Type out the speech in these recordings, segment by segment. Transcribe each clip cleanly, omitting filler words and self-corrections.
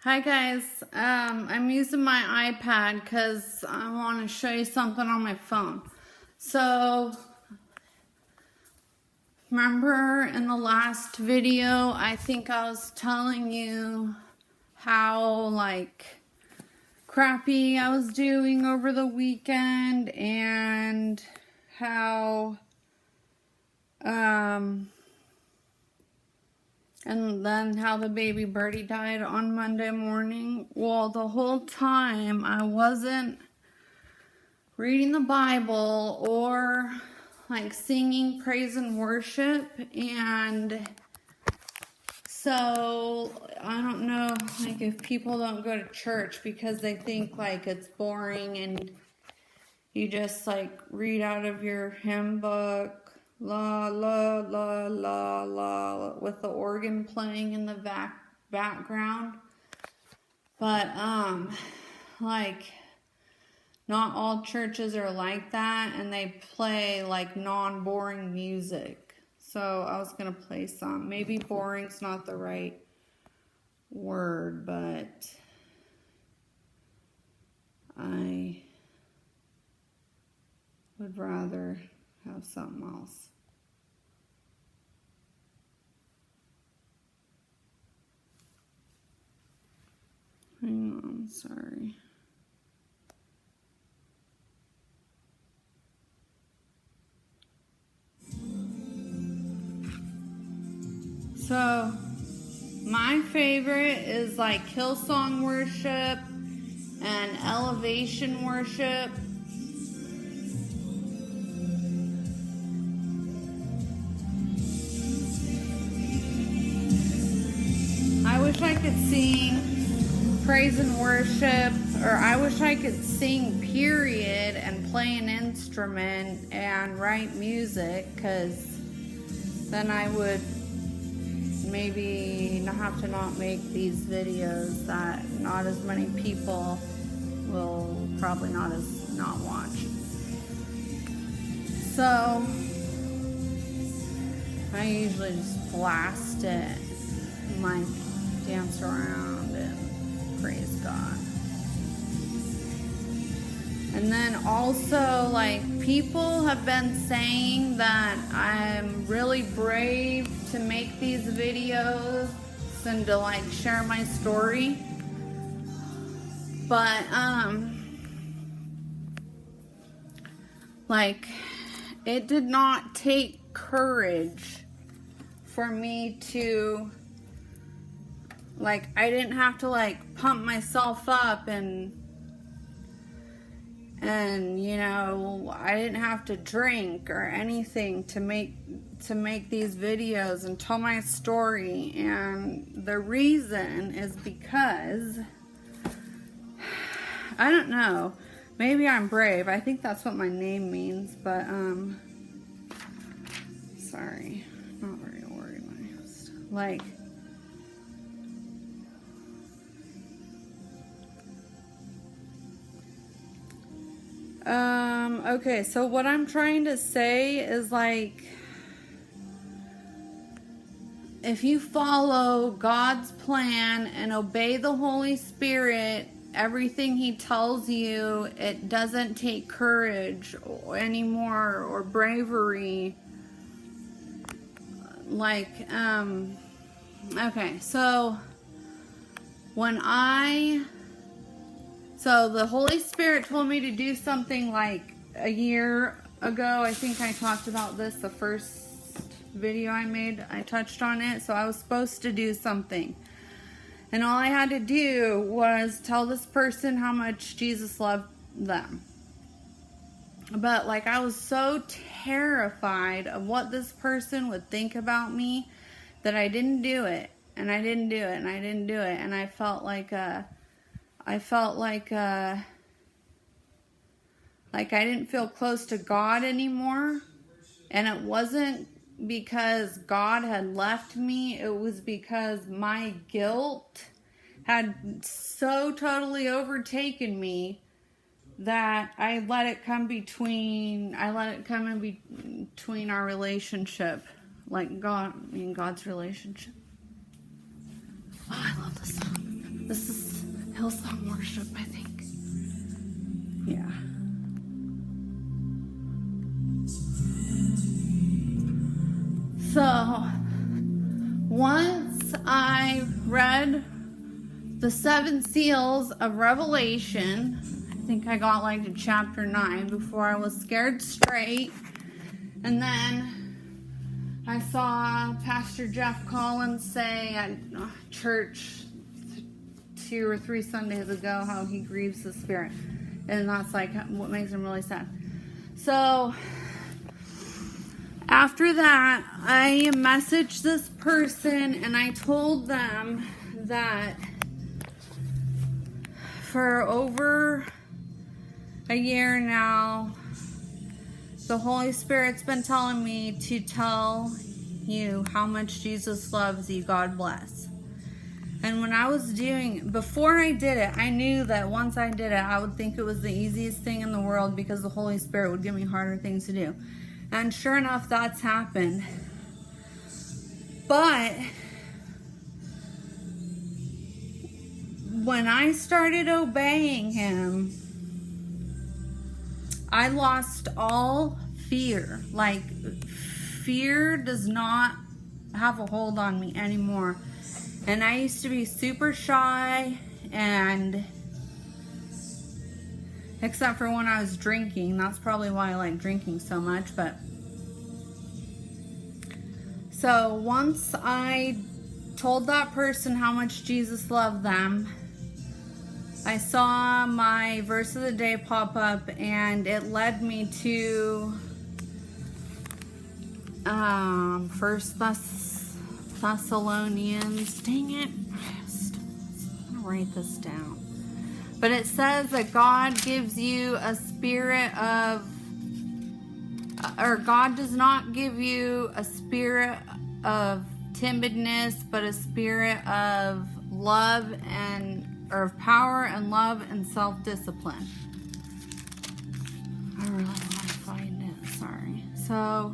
Hi guys, I'm using my iPad because I want to show you something on my phone. So, remember in the last video, I think I was telling you how crappy I was doing over the weekend and how, and then how the baby birdie died on Monday morning. Well, the whole time I wasn't reading the Bible or singing praise and worship, and so I don't know if people don't go to church because they think it's boring and you just read out of your hymn book, la la la la la, with the organ playing in the background. But not all churches are like that, and they play non-boring music. So I was gonna play some. Maybe boring's not the right word, but I would rather have something else. Hang on, sorry. So, my favorite is Hillsong worship and elevation worship. I wish I could sing praise and worship, or I wish I could sing period and play an instrument and write music, because then I would maybe not have to not make these videos that not as many people will probably not watch. So I usually just blast it and dance around and praise God. And then also people have been saying that I'm really brave to make these videos and to share my story. But it did not take courage for me to I didn't have to pump myself up and I didn't have to drink or anything to make these videos and tell my story. And the reason is because I don't know, maybe I'm brave. I think that's what my name means, but sorry, not very organized. Okay, so what I'm trying to say is if you follow God's plan and obey the Holy Spirit, everything He tells you, it doesn't take courage anymore or bravery. Okay, so So the Holy Spirit told me to do something a year ago. I think I talked about this the first video I made. I touched on it. So I was supposed to do something. And all I had to do was tell this person how much Jesus loved them. But I was so terrified of what this person would think about me that I didn't do it. And I didn't do it. And I didn't do it. And I felt I didn't feel close to God anymore. And it wasn't because God had left me. It was because my guilt had so totally overtaken me that I let it come in between our relationship. God's relationship. Oh, I love this song. This is Hillsong Worship, I think. Yeah. So, once I read the 7 seals of Revelation, I think I got like to chapter 9 before I was scared straight. And then I saw Pastor Jeff Collins say at church 2 or 3 Sundays ago how he grieves the Spirit. And that's like what makes him really sad. So after that, I messaged this person and I told them that for over a year now, the Holy Spirit's been telling me to tell you how much Jesus loves you. God bless. And when I was before I did it, I knew that once I did it, I would think it was the easiest thing in the world because the Holy Spirit would give me harder things to do. And sure enough, that's happened. But when I started obeying Him, I lost all fear. Like, fear does not have a hold on me anymore. And I used to be super shy, and except for when I was drinking. That's probably why I like drinking so much. But so once I told that person how much Jesus loved them, I saw my verse of the day pop up, and it led me to 1 Thessalonians. Dang it. I'm going to write this down. But it says that God gives you a spirit of, or God does not give you a spirit of timidness, but a spirit of love or of power and love and self-discipline. I really want to find it. Sorry. So,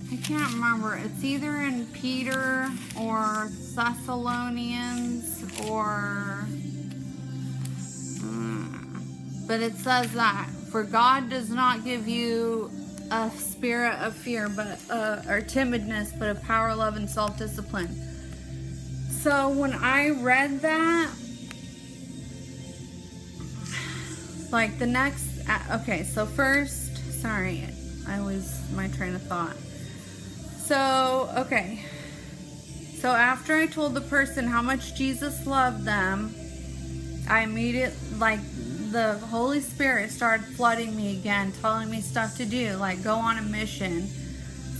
I can't remember. It's either in Peter or Thessalonians or but it says that for God does not give you a spirit of fear or timidness, but of power, love, and self-discipline. So when I read that, like the next, okay, so first, sorry, I lose my train of thought. So, okay, so after I told the person how much Jesus loved them, I immediately, like, the Holy Spirit started flooding me again, telling me stuff to do, like go on a mission.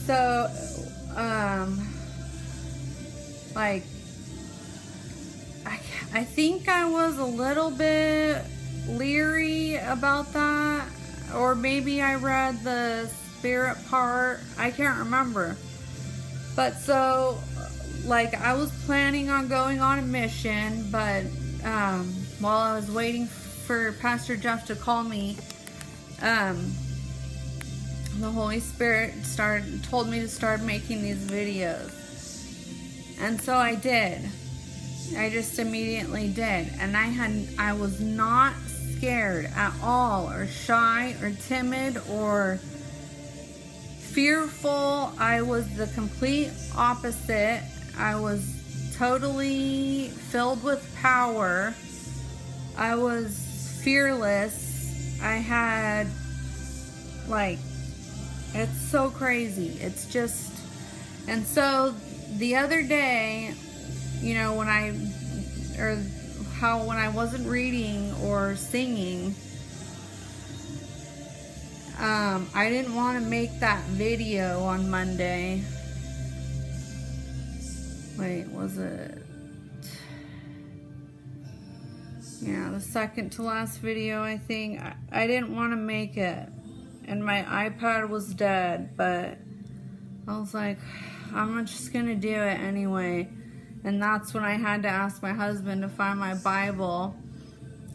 So, like, I think I was a little bit leery about that, or maybe I read the Spirit part. I can't remember. But so, like, I was planning on going on a mission, but while I was waiting for Pastor Jeff to call me, the Holy Spirit told me to start making these videos. And so I did. I just immediately did. And I was not scared at all, or shy, or timid, or fearful. I was the complete opposite. I was totally filled with power. I was fearless. I had, like, it's so crazy. It's just, and so the other day, you know, when I wasn't reading or singing, I didn't want to make that video on Monday. Wait, was it? Yeah, the second to last video, I think. I didn't want to make it. And my iPad was dead, but I was like, I'm just going to do it anyway. And that's when I had to ask my husband to find my Bible,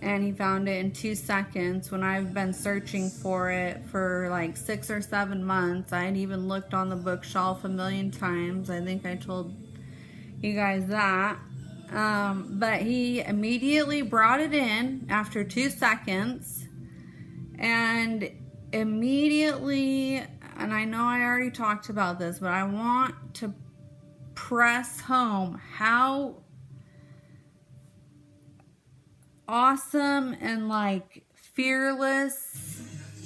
and he found it in 2 seconds when I've been searching for it for like 6 or 7 months. I had even looked on the bookshelf a million times. I think I told you guys that. But he immediately brought it in after 2 seconds, and immediately, and I know I already talked about this, but I want to press home how awesome and like fearless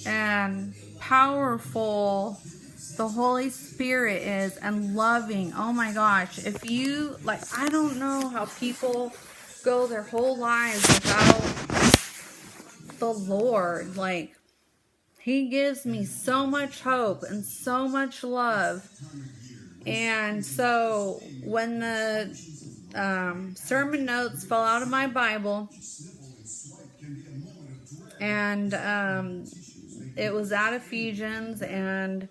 and powerful the Holy Spirit is, and loving. Oh my gosh, if you like, I don't know how people go their whole lives without the Lord. Like, he gives me so much hope and so much love. And so when the sermon notes fell out of my Bible, and it was at Ephesians, and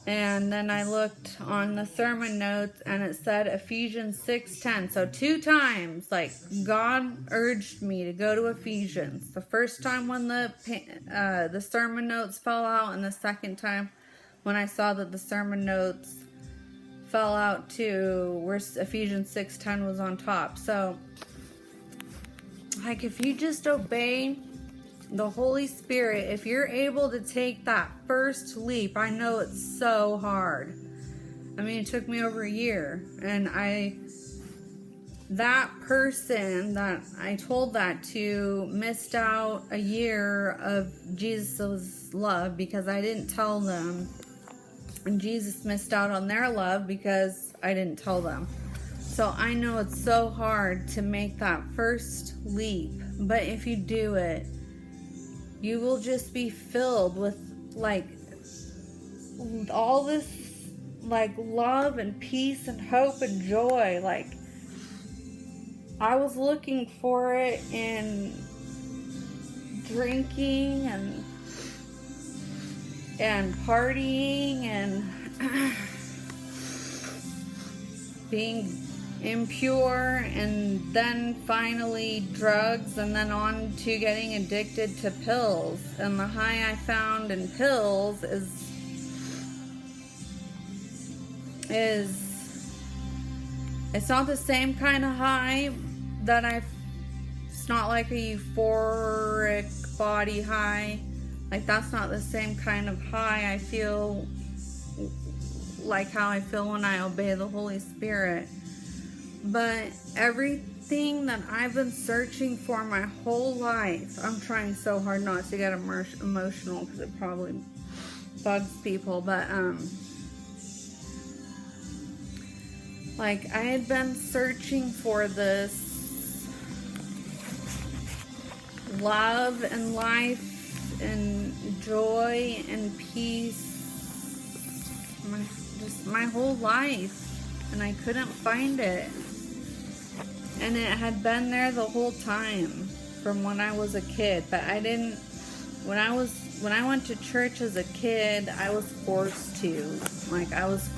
then I looked on the sermon notes and it said Ephesians 6:10. So 2 times, like, God urged me to go to Ephesians. The first time when the sermon notes fell out, and the second time when I saw that the sermon notes fell out too, where Ephesians 6:10 was on top. So, like, if you just obey the Holy Spirit, if you're able to take that first leap, I know it's so hard. I mean, it took me over a year, and that person that I told that to missed out a year of Jesus' love because I didn't tell them, and Jesus missed out on their love because I didn't tell them. So I know it's so hard to make that first leap, but if you do it, you will just be filled with like all this like love and peace and hope and joy. Like, I was looking for it in drinking and partying and being impure, and then finally drugs, and then on to getting addicted to pills. And the high I found in pills is it's not the same kind of high that it's not like a euphoric body high. Like, that's not the same kind of high I feel like how I feel when I obey the Holy Spirit. But everything that I've been searching for my whole life, I'm trying so hard not to get emotional because it probably bugs people, but like, I had been searching for this love and life and joy and peace my whole life, and I couldn't find it. And it had been there the whole time from when I was a kid, but I didn't. When I went to church as a kid, I was forced to. Like, I was